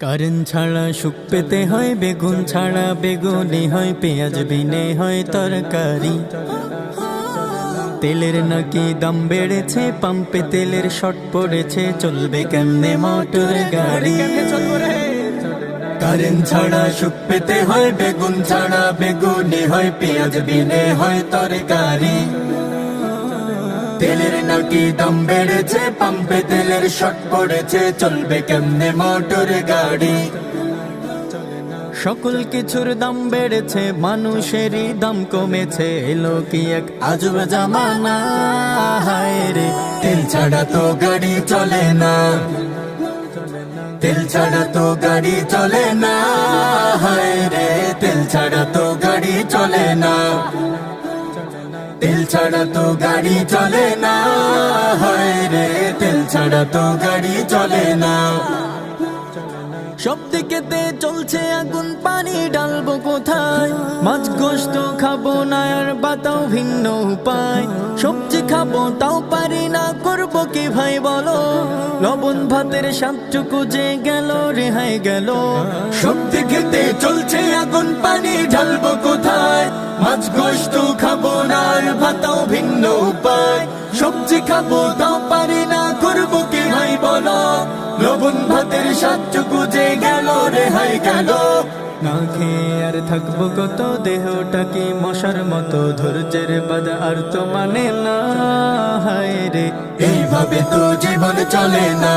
Current ছাড়া সুখ পেতে হয়, বেগুন ছাড়া বেগুনি হয়, পেঁয়াজ বিনে হয় তরকারি। তেলের নাকি দাম বেড়েছে, পাম্পে তেলের শর্ট পড়েছে, চলবে কেমনে মোটর গাড়ি। কারেন্ট ছাড়া সুখ পেতে হয়, বেগুন ছাড়া বেগুনি হয়, পেঁয়াজ বিনে হয় তরকারি। তেলের নাকি দাম বেড়েছে, পাম্পে তেলের শর্ট পড়েছে, চলবে কেমনে মোটর গাড়ি। সকল কিছুর দাম বেড়েছে, মানুষেরই দাম কমেছে, এলো কি এক আজব জামানা। হায় রে, তেল ছাড়া তো গাড়ি চলে না, তেল ছাড়া তো গাড়ি চলে না। হায় রে, তেল ছাড়া তো গাড়ি চলে না, তেল ছাড়া তো গাড়ি চলে না। হায় রে, তেল ছাড়া তো গাড়ি চলে না। সব দিকেতে চলছে আগুন, পানি ঢালবো কোথায়? মাছ গোশত খাবো না আর বাতাও ভিন্ন উপায়। সবজি খাবো তাও পারি না, করবো কি ভাই বলো? লবণ ভাতের স্বাদটুকু যে গেল, রেহাই গেল। সব দিকেতে চলছে আগুন, পানি ঢালবো কোথায়? মাছ গোশত খাবো না আর বাতাও ভিন্ন উপায়। সবজি খাবো তাও পারি না, করবো কি ভাই বলো? লবণ ভাতের স্বাদটুকু যে গেল, রেহাই গেল। না খেয়ে আর থাকবো কত, দেহটাকে মশার মতো, ধৈর্যের বাদ আর তো মানে না। হায় রে, এইভাবে তো জীবন চলে না।